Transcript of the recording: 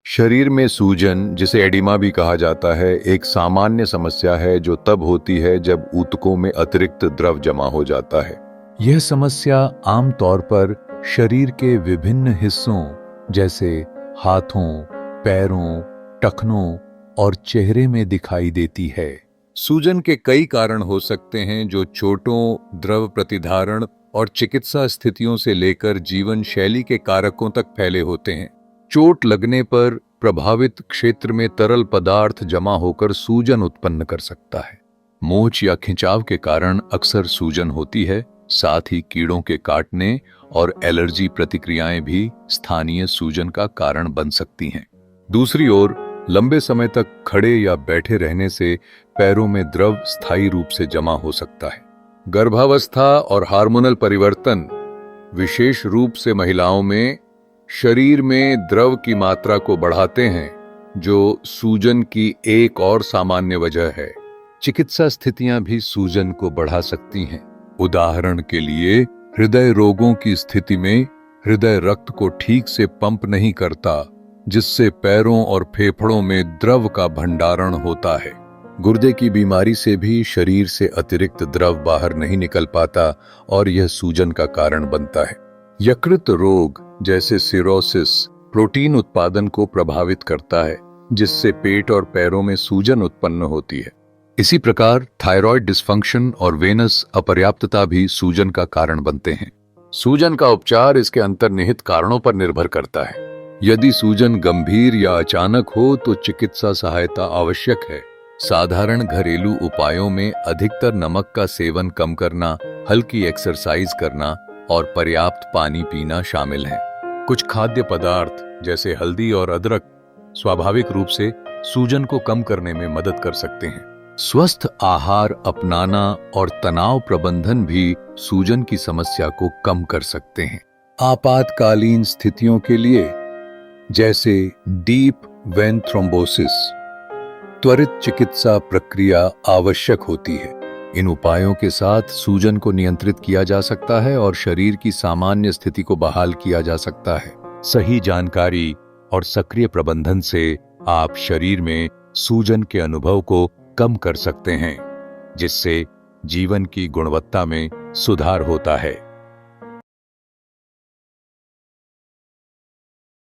शरीर में सूजन, जिसे एडिमा भी कहा जाता है, एक सामान्य समस्या है जो तब होती है जब ऊतकों में अतिरिक्त द्रव जमा हो जाता है। यह समस्या आमतौर पर शरीर के विभिन्न हिस्सों जैसे हाथों, पैरों, टखनों और चेहरे में दिखाई देती है। सूजन के कई कारण हो सकते हैं जो चोटों, द्रव प्रतिधारण और चिकित्सा स्थितियों से लेकर जीवन शैली के कारकों तक फैले होते हैं। चोट लगने पर प्रभावित क्षेत्र में तरल पदार्थ जमा होकर सूजन उत्पन्न कर सकता है। मोच या खिंचाव के कारण अक्सर सूजन होती है। साथ ही कीड़ों के काटने और एलर्जी प्रतिक्रियाएं भी स्थानीय सूजन का कारण बन सकती हैं। दूसरी ओर, लंबे समय तक खड़े या बैठे रहने से पैरों में द्रव स्थायी रूप से जमा हो सकता है। गर्भावस्था और हार्मोनल परिवर्तन, विशेष रूप से महिलाओं में, शरीर में द्रव की मात्रा को बढ़ाते हैं, जो सूजन की एक और सामान्य वजह है। चिकित्सा स्थितियां भी सूजन को बढ़ा सकती हैं। उदाहरण के लिए, हृदय रोगों की स्थिति में हृदय रक्त को ठीक से पंप नहीं करता, जिससे पैरों और फेफड़ों में द्रव का भंडारण होता है। गुर्दे की बीमारी से भी शरीर से अतिरिक्त द्रव बाहर नहीं निकल पाता और यह सूजन का कारण बनता है। यकृत रोग जैसे सिरोसिस प्रोटीन उत्पादन को प्रभावित करता है, जिससे पेट और पैरों में सूजन उत्पन्न होती है। इसी प्रकार थायराइड डिस्फंक्शन और वेनस अपर्याप्तता भी सूजन का कारण बनते हैं। सूजन का उपचार इसके अंतर्निहित कारणों पर निर्भर करता है। यदि सूजन गंभीर या अचानक हो तो चिकित्सा सहायता आवश्यक है। साधारण घरेलू उपायों में अधिकतर नमक का सेवन कम करना, हल्की एक्सरसाइज करना और पर्याप्त पानी पीना शामिल है। कुछ खाद्य पदार्थ जैसे हल्दी और अदरक स्वाभाविक रूप से सूजन को कम करने में मदद कर सकते हैं। स्वस्थ आहार अपनाना और तनाव प्रबंधन भी सूजन की समस्या को कम कर सकते हैं। आपातकालीन स्थितियों के लिए, जैसे डीप वेन थ्रोम्बोसिस, त्वरित चिकित्सा प्रक्रिया आवश्यक होती है। इन उपायों के साथ सूजन को नियंत्रित किया जा सकता है और शरीर की सामान्य स्थिति को बहाल किया जा सकता है। सही जानकारी और सक्रिय प्रबंधन से आप शरीर में सूजन के अनुभव को कम कर सकते हैं, जिससे जीवन की गुणवत्ता में सुधार होता है।